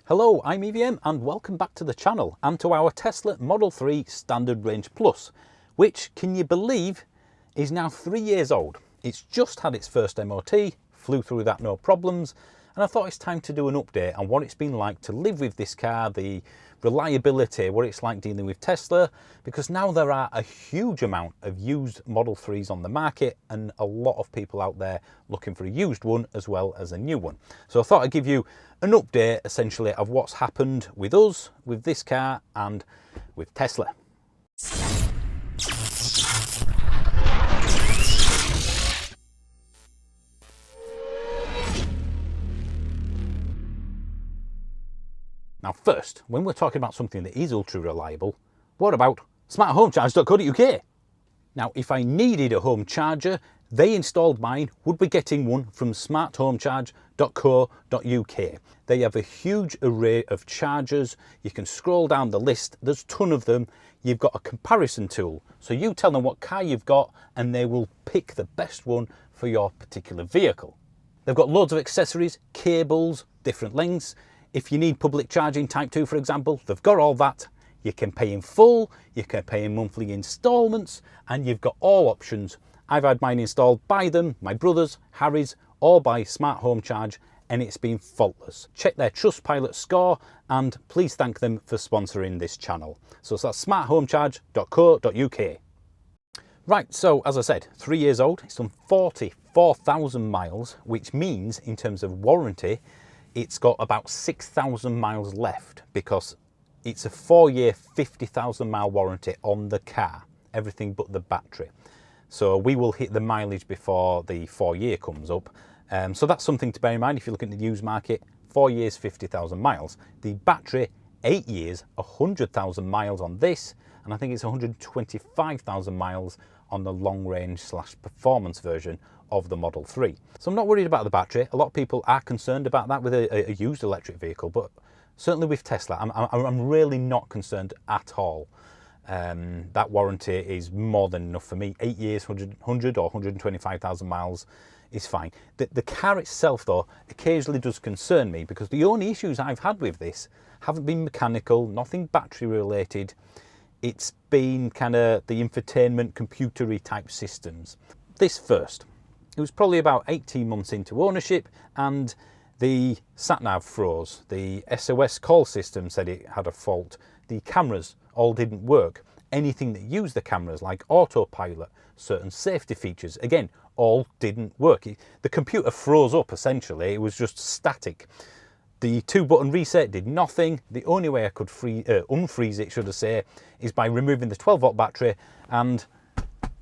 Hello, I'm EVM and welcome back to the channel and to our Tesla Model 3 Standard Range Plus, which, can you believe, is now 3 years old. It's just had its first MOT, flew through that no problems, and I thought it's time to do an update on what it's been like to live with this car, the reliability, what it's like dealing with Tesla, because now there are a huge amount of used Model 3s on the market and a lot of people out there looking for a used one as well as a new one. So I thought I'd give you an update essentially of what's happened with us, with this car and with Tesla. Now first, when we're talking about something that is ultra reliable, what about SmartHomeCharge.co.uk? Now if I needed a home charger, they installed mine, would be getting one from SmartHomeCharge.co.uk. They have a huge array of chargers. You can scroll down the list, there's a ton of them. You've got a comparison tool, so you tell them what car you've got and they will pick the best one for your particular vehicle. They've got loads of accessories, cables, different lengths. If you need public charging type 2, for example, they've got all that. You can pay in full, you can pay in monthly installments, and you've got all options. I've had mine installed by them, my brother's, Harry's, or by Smart Home Charge, and it's been faultless. Check their Trustpilot score, and please thank them for sponsoring this channel. So that's smarthomecharge.co.uk. Right, so as I said, 3 years old, it's done 44,000 miles, which means in terms of warranty, it's got about 6,000 miles left because it's a 4-year, 50,000 mile warranty on the car, everything but the battery. So we will hit the mileage before the 4-year comes up. So that's something to bear in mind if you're looking at the used market. 4 years, 50,000 miles. The battery, 8 years, 100,000 miles on this, and I think it's 125,000 miles on the long range / performance version of the Model 3. So I'm not worried about the battery. A lot of people are concerned about that with a used electric vehicle, but certainly with Tesla, I'm really not concerned at all. That warranty is more than enough for me. 8 years, 100 or 125,000 miles is fine. The car itself, though, occasionally does concern me because the only issues I've had with this haven't been mechanical, nothing battery related. It's been kind of the infotainment, computery type systems. This first. It was probably about 18 months into ownership and the sat-nav froze. The SOS call system said it had a fault. The cameras all didn't work. Anything that used the cameras, like autopilot, certain safety features, again, all didn't work. The computer froze up essentially. It was just static. The 2-button reset did nothing. The only way I could unfreeze it, should I say, is by removing the 12-volt battery and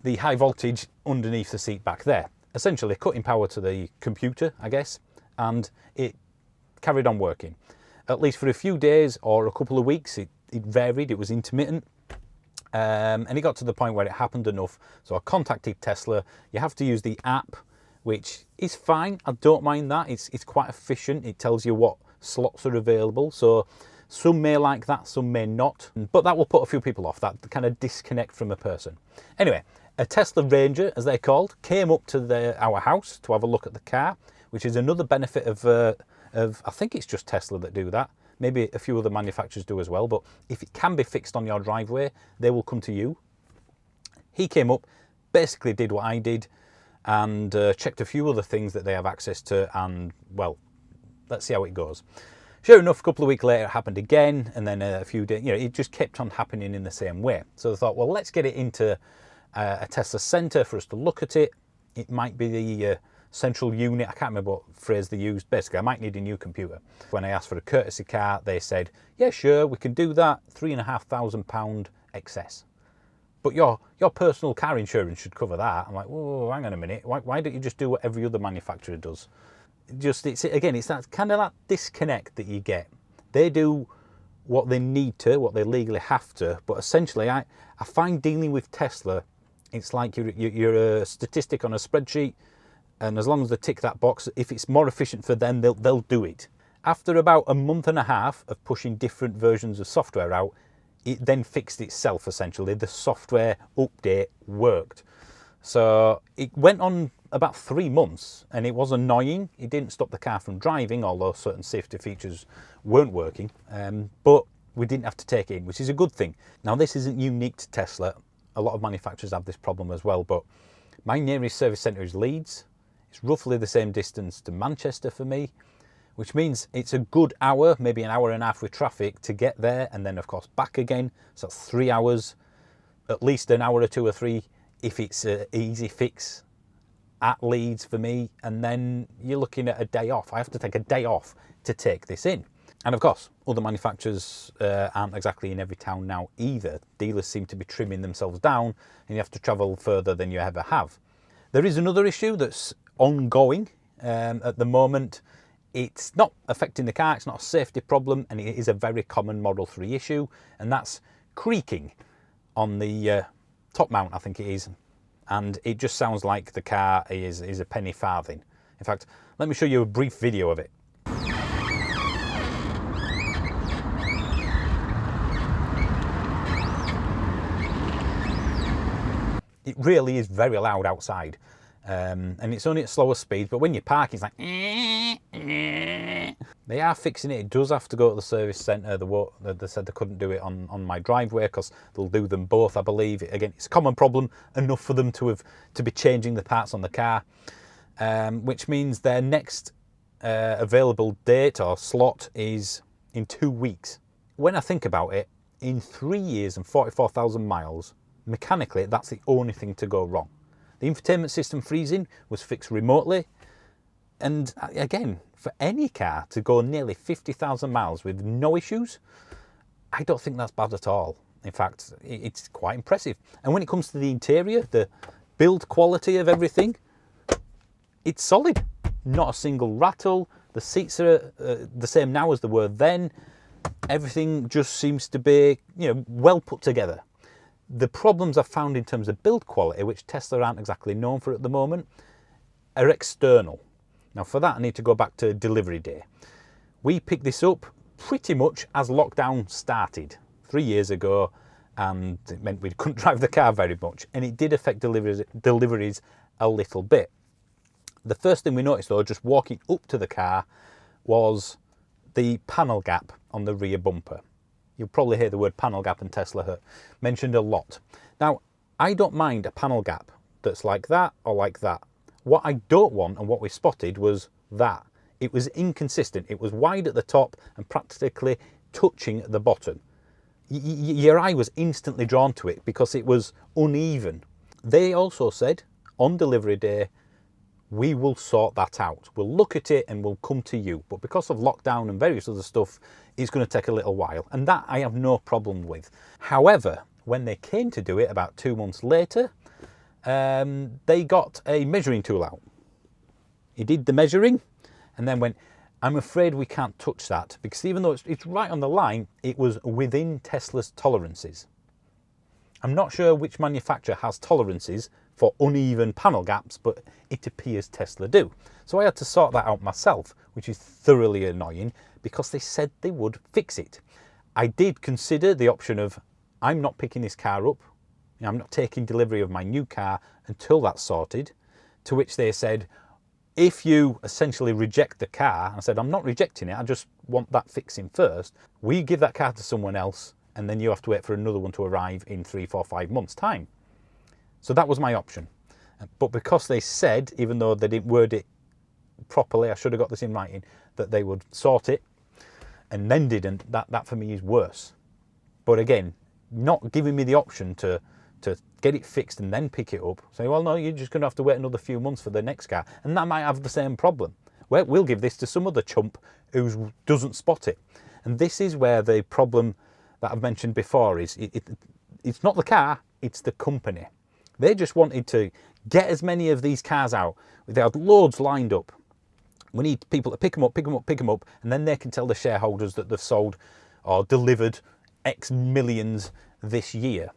the high voltage underneath the seat back there. Essentially cutting power to the computer, I guess, and it carried on working. At least for a few days or a couple of weeks, it varied, it was intermittent. And it got to the point where it happened enough. So I contacted Tesla. You have to use the app, which is fine. I don't mind that. It's quite efficient. It tells you what slots are available. So some may like that, some may not. But that will put a few people off, that kind of disconnect from a person. Anyway, a Tesla Ranger, as they're called, came up to our house to have a look at the car, which is another benefit of I think it's just Tesla that do that. Maybe a few other manufacturers do as well, but if it can be fixed on your driveway, they will come to you. He came up, basically did what I did, and checked a few other things that they have access to, and, well, let's see how it goes. Sure enough, a couple of weeks later, it happened again, and then a few days, it just kept on happening in the same way. So I thought, well, let's get it into a Tesla center for us to look at it. It might be the central unit. I can't remember what phrase they used. Basically, I might need a new computer. When I asked for a courtesy car, they said, yeah, sure, we can do that. £3,500 excess. But your personal car insurance should cover that. I'm like, whoa, hang on a minute. Why don't you just do what every other manufacturer does? It's that kind of that disconnect that you get. They do what they need to, what they legally have to. But essentially, I find dealing with Tesla, it's like you're a statistic on a spreadsheet, and as long as they tick that box, if it's more efficient for them, they'll do it. After about a month and a half of pushing different versions of software out, it then fixed itself essentially. The software update worked. So it went on about 3 months, and it was annoying. It didn't stop the car from driving, although certain safety features weren't working, but we didn't have to take it in, which is a good thing. Now, this isn't unique to Tesla. A lot of manufacturers have this problem as well, but my nearest service centre is Leeds. It's roughly the same distance to Manchester for me, which means it's a good hour, maybe an hour and a half with traffic to get there, and then of course back again. So that's 3 hours, at least an hour or 2 or 3 if it's an easy fix at Leeds for me, and then you're looking at a day off. I have to take a day off to take this in. And of course, other manufacturers aren't exactly in every town now either. Dealers seem to be trimming themselves down, and you have to travel further than you ever have. There is another issue that's ongoing at the moment. It's not affecting the car, it's not a safety problem, and it is a very common Model 3 issue, and that's creaking on the top mount, I think it is. And it just sounds like the car is a penny farthing. In fact, let me show you a brief video of it. It really is very loud outside, and it's only at slower speed, but when you park it's like they are fixing it. It does have to go to the service centre. They said they couldn't do it on my driveway because they'll do them both, I believe. Again, it's a common problem, enough for them to be changing the parts on the car, which means their next available date or slot is in 2 weeks. When I think about it, in 3 years and 44,000 miles, mechanically, that's the only thing to go wrong. The infotainment system freezing was fixed remotely. And again, for any car to go nearly 50,000 miles with no issues, I don't think that's bad at all. In fact, it's quite impressive. And when it comes to the interior, the build quality of everything, it's solid. Not a single rattle. The seats are the same now as they were then. Everything just seems to be, well put together. The problems I've found in terms of build quality, which Tesla aren't exactly known for at the moment, are external. Now for that I need to go back to delivery day. We picked this up pretty much as lockdown started 3 years ago, and it meant we couldn't drive the car very much, and it did affect deliveries a little bit. The first thing we noticed though, just walking up to the car, was the panel gap on the rear bumper. You'll probably hear the word panel gap and Tesla mentioned a lot. Now, I don't mind a panel gap that's like that or like that. What I don't want, and what we spotted, was that. It was inconsistent. It was wide at the top and practically touching at the bottom. Your eye was instantly drawn to it because it was uneven. They also said, on delivery day, we will sort that out. We'll look at it and we'll come to you. But because of lockdown and various other stuff, it's going to take a little while. And that I have no problem with. However, when they came to do it about 2 months later, they got a measuring tool out. He did the measuring and then went, I'm afraid we can't touch that, because even though it's right on the line, it was within Tesla's tolerances. I'm not sure which manufacturer has tolerances for uneven panel gaps, but it appears Tesla do. So I had to sort that out myself, which is thoroughly annoying because they said they would fix it. I did consider the option of, I'm not picking this car up, I'm not taking delivery of my new car until that's sorted, to which they said, if you essentially reject the car, I said, I'm not rejecting it, I just want that fixing first, we give that car to someone else, and then you have to wait for another one to arrive in 3, 4, 5 months' time. So that was my option. But because they said, even though they didn't word it properly, I should have got this in writing, that they would sort it, and then didn't, that for me is worse. But again, not giving me the option to get it fixed and then pick it up, say, well, no, you're just going to have to wait another few months for the next car, and that might have the same problem. We'll give this to some other chump who doesn't spot it. And this is where the problem that I've mentioned before is, it's not the car, it's the company. They just wanted to get as many of these cars out. They had loads lined up. We need people to pick them up, and then they can tell the shareholders that they've sold or delivered X millions this year.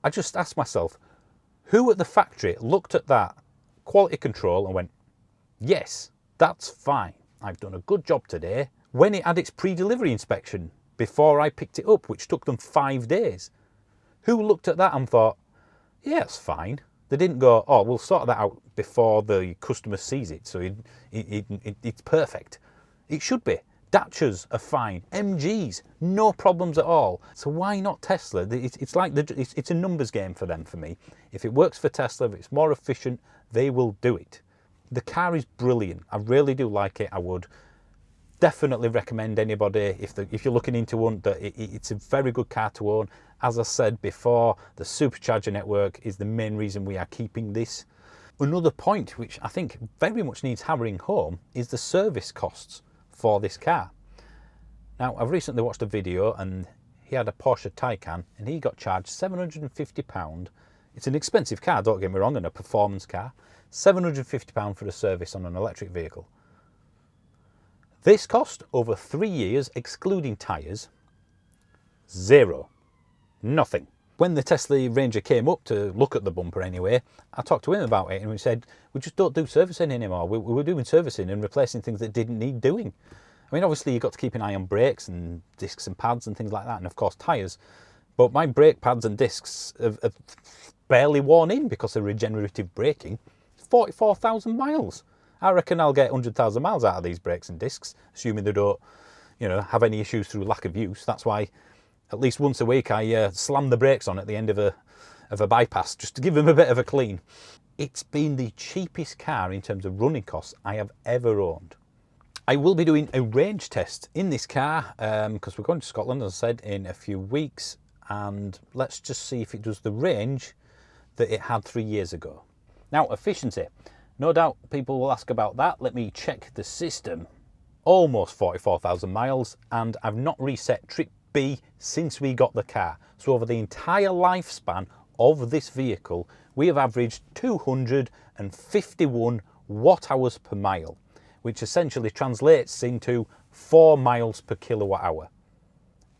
I just asked myself, who at the factory looked at that quality control and went, yes, that's fine. I've done a good job today, when it had its pre-delivery inspection before I picked it up, which took them 5 days. Who looked at that and thought, yeah, it's fine. They didn't go, oh, we'll sort that out before the customer sees it, so it's perfect. It should be. Datchas are fine. MGs, no problems at all. So why not Tesla? It's like it's a numbers game for them, for me. If it works for Tesla, if it's more efficient, they will do it. The car is brilliant. I really do like it. I would definitely recommend anybody, if you're looking into one, that it's a very good car to own. As I said before, the supercharger network is the main reason we are keeping this. Another point which I think very much needs hammering home is the service costs for this car. Now, I've recently watched a video and he had a Porsche Taycan and he got charged £750. It's an expensive car, don't get me wrong, and a performance car. £750 for a service on an electric vehicle. This cost over 3 years, excluding tyres, zero. Nothing. When the Tesla Ranger came up to look at the bumper anyway, I talked to him about it and we said, we just don't do servicing anymore. We were doing servicing and replacing things that didn't need doing. I mean, obviously you've got to keep an eye on brakes and discs and pads and things like that, and of course tyres. But my brake pads and discs have barely worn in because of regenerative braking. 44,000 miles. I reckon I'll get 100,000 miles out of these brakes and discs, assuming they don't, have any issues through lack of use. That's why at least once a week I slam the brakes on at the end of a bypass, just to give them a bit of a clean. It's been the cheapest car in terms of running costs I have ever owned. I will be doing a range test in this car because we're going to Scotland, as I said, in a few weeks, and let's just see if it does the range that it had 3 years ago. Now, efficiency. No doubt people will ask about that. Let me check the system. Almost 44,000 miles, and I've not reset trip B since we got the car. So over the entire lifespan of this vehicle, we have averaged 251 watt hours per mile, which essentially translates into 4 miles per kilowatt hour.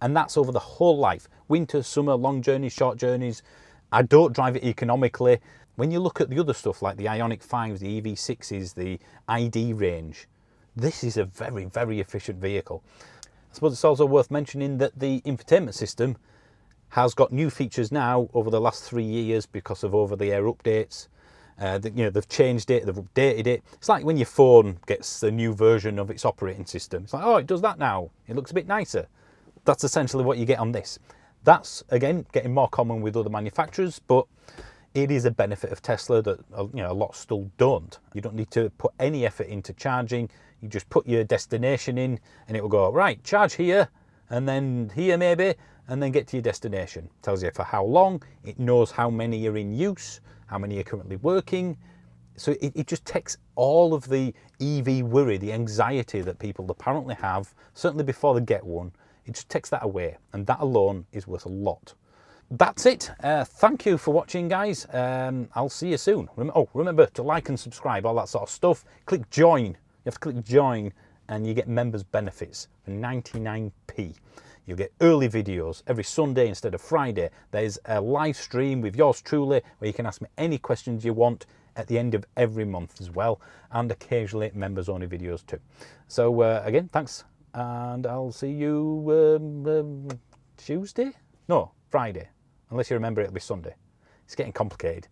And that's over the whole life. Winter, summer, long journeys, short journeys. I don't drive it economically. When you look at the other stuff like the Ioniq 5s, the EV6s, the ID range, this is a very, very efficient vehicle. I suppose it's also worth mentioning that the infotainment system has got new features now over the last 3 years because of over-the-air updates. They've changed it, they've updated it. It's like when your phone gets a new version of its operating system. It's like, oh, it does that now. It looks a bit nicer. That's essentially what you get on this. That's, again, getting more common with other manufacturers, but it is a benefit of Tesla that a lot still don't. You don't need to put any effort into charging. You just put your destination in and it will go, right, charge here and then here maybe, and then get to your destination. It tells you for how long, it knows how many are in use, how many are currently working. So it just takes all of the EV worry, the anxiety that people apparently have, certainly before they get one, it just takes that away, and that alone is worth a lot. That's it. Thank you for watching, guys. I'll see you soon. Remember to like and subscribe, all that sort of stuff. Click join. You have to click join and you get members benefits for 99p. You'll get early videos every Sunday instead of Friday. There's a live stream with yours truly where you can ask me any questions you want at the end of every month as well, and occasionally members only videos too. So again, thanks, and I'll see you Tuesday? No, Friday. Unless you remember it'll be Sunday. It's getting complicated.